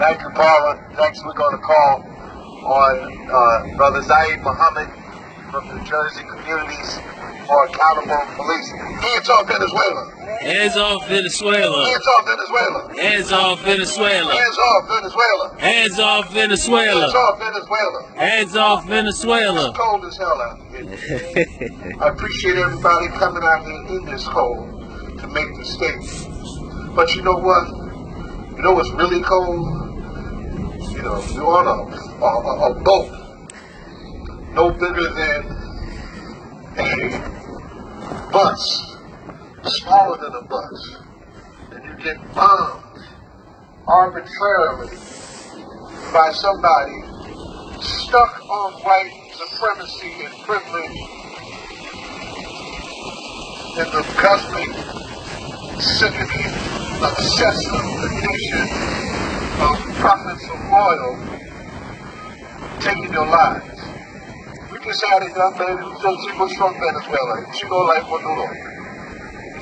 Thank you, Paula. Next, we're going to call on Brother Zayid Muhammad from New Jersey Communities for Accountable Police. Hands off Venezuela. Hands off Venezuela. Hands off Venezuela. Hands off Venezuela. Hands off Venezuela. Hands off Venezuela. Hands off Venezuela. Hands off Venezuela. It's cold as hell out here. I appreciate everybody coming out here in this cold to make the statement. But you know what? You know what's really cold? You know, you're on a boat no bigger than a bus, smaller than a bus, and you get bombed arbitrarily by somebody stuck on white supremacy and privilege in the guzzling, sickening, obsessive condition of prophets of oil taking your lives. We just had a young lady who said she was from Venezuela. She go like Maduro.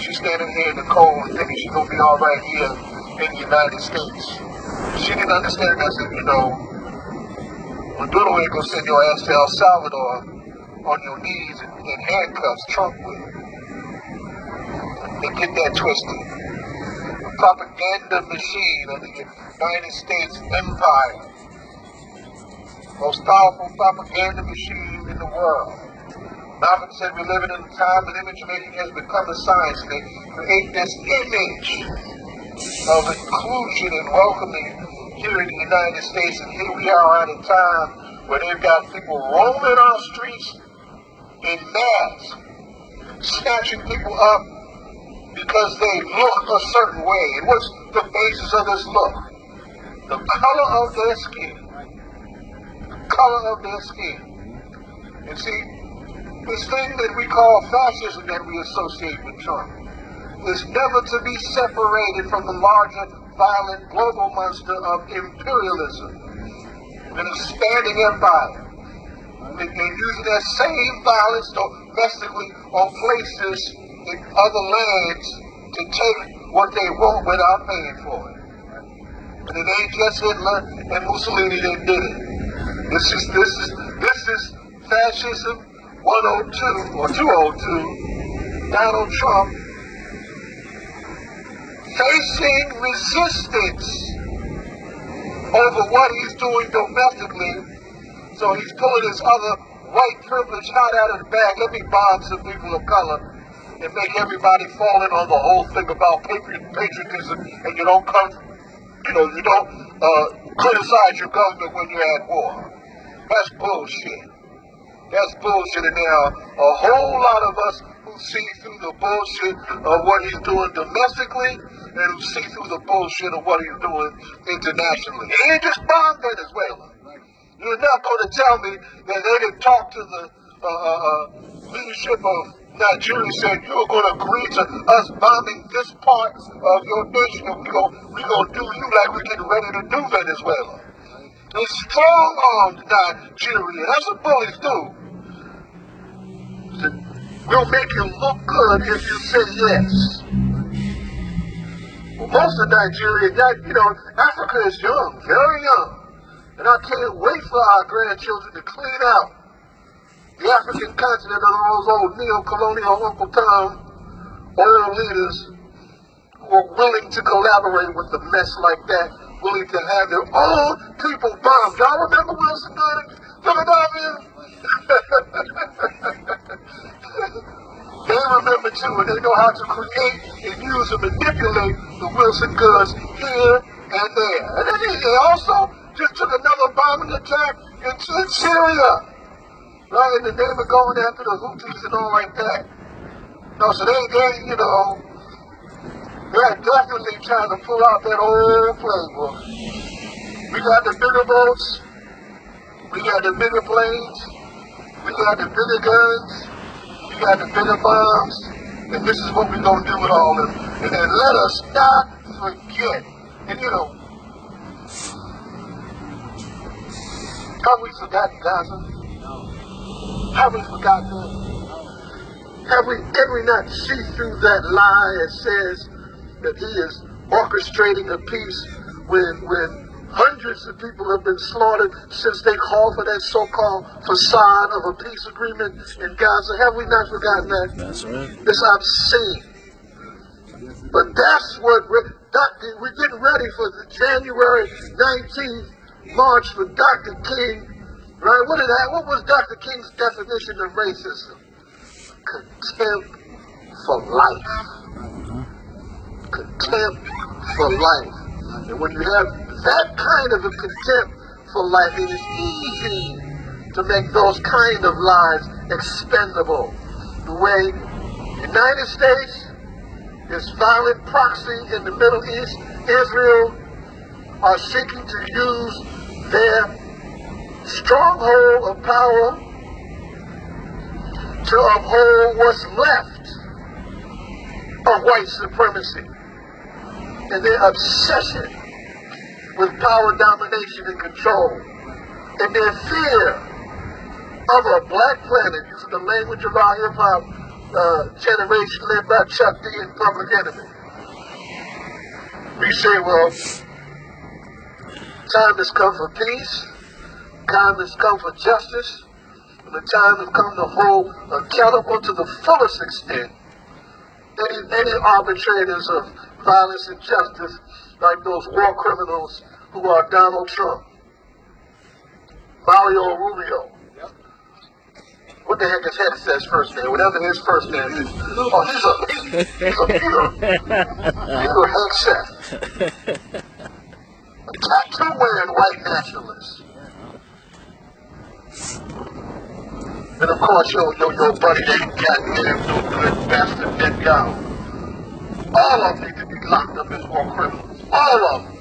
She's standing here in the cold and thinking she's gonna be all right here in the United States. She didn't understand that, you know, Maduro ain't gonna send your ass to El Salvador on your knees in handcuffs, Trump will. They get that twisted. The propaganda machine of the United States empire. Most powerful propaganda machine in the world. Malcolm said we're living in a time when image making has become a science. They create this image of inclusion and welcoming here in the United States, and here we are at a time where they've got people roaming our streets in mass, snatching people up because they look a certain way. And what's the basis of this look? The color of their skin. Color of their skin. And see, this thing that we call fascism that we associate with Trump is never to be separated from the larger, violent global monster of imperialism, an expanding empire. And using that same violence domestically on places in other lands to take what they want without paying for it. And it ain't just Hitler and Mussolini that did it. This is fascism 102 or 202. Donald Trump facing resistance over what he's doing domestically, so he's pulling his other white privilege hat out of the bag. Let me bomb some people of color and make everybody fall in on the whole thing about patriotism, and you don't criticize your government when you're at war. That's bullshit. That's bullshit, and there are a whole lot of us who see through the bullshit of what he's doing domestically and who see through the bullshit of what he's doing internationally. He ain't just bombed Venezuela. You're not going to tell me that they didn't talk to the leadership of Nigeria said you're going to agree to us bombing this part of your nation, and we're going to do you like we're getting ready to do Venezuela. They strong-armed Nigeria. That's what bullies do. We'll make you look good if you say yes. Well, most of Nigeria, Africa is young, very young. And I can't wait for our grandchildren to clean out the African continent of those old neo-colonial Uncle Tom oil leaders who are willing to collaborate with a mess like that, willing to have their own people bombed. Y'all remember Wilson Good in Philadelphia? They remember too, and they know how to create and use and manipulate the Wilson Goods here and there. And then they also just took another bombing attack in Syria. Right, in the name of going after the Houthis and all like that. No, so they're definitely trying to pull out that old playbook. We got the bigger boats, we got the bigger planes, we got the bigger guns, we got the bigger bombs, and this is what we're going to do with all of them. And then let us not forget. And have we forgotten Gaza? Have we forgotten that? Have we not see through that lie that says that he is orchestrating a peace when Hundreds of people have been slaughtered since they called for that so-called facade of a peace agreement in Gaza. Have we not forgotten that? That's right. It's obscene. But that's what we're getting ready for the January 19th march for Dr. King. Right? What was Dr. King's definition of racism? Contempt for life. Contempt for life. And when you have that kind of a contempt for life, it is easy to make those kind of lives expendable. The way the United States is violent proxy in the Middle East, Israel are seeking to use their stronghold of power to uphold what's left of white supremacy and their obsession with power domination and control and their fear of a black planet, using the language of our hip-hop generation led by Chuck D and Public Enemy. We say, well, time has come for peace, time has come for justice, and the time has come to hold accountable to the fullest extent any arbitrators of violence and justice, like those war criminals who are Donald Trump, Mario Rubio. What the heck his head says first name? Whatever his first name is. Oh, he's a Peter. Peter Hegseth. A tattoo-wearing white nationalist. And of course, your buddy, that goddamn no good bastard, Ned Gow. All of them need to be locked up as war criminals. All of them.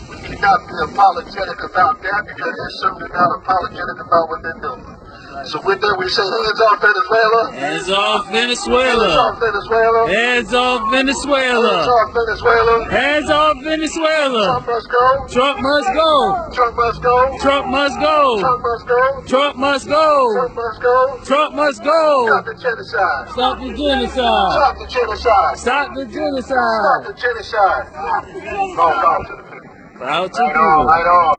We cannot be apologetic about that because they're certainly not apologetic about what they're doing. So with that, we say hands off Venezuela. Hands off Venezuela. Hands off Venezuela. Hands off Venezuela. Hands off Venezuela. Hands off Venezuela. Trump must go. Trump must go. Trump must go. Trump must go. Trump must go. Trump must go. Trump must go. Trump must go. Stop the genocide. Stop the genocide. Stop the genocide. Stop the genocide. Stop the genocide. No, no to the people. Proud to Right on, people. right on.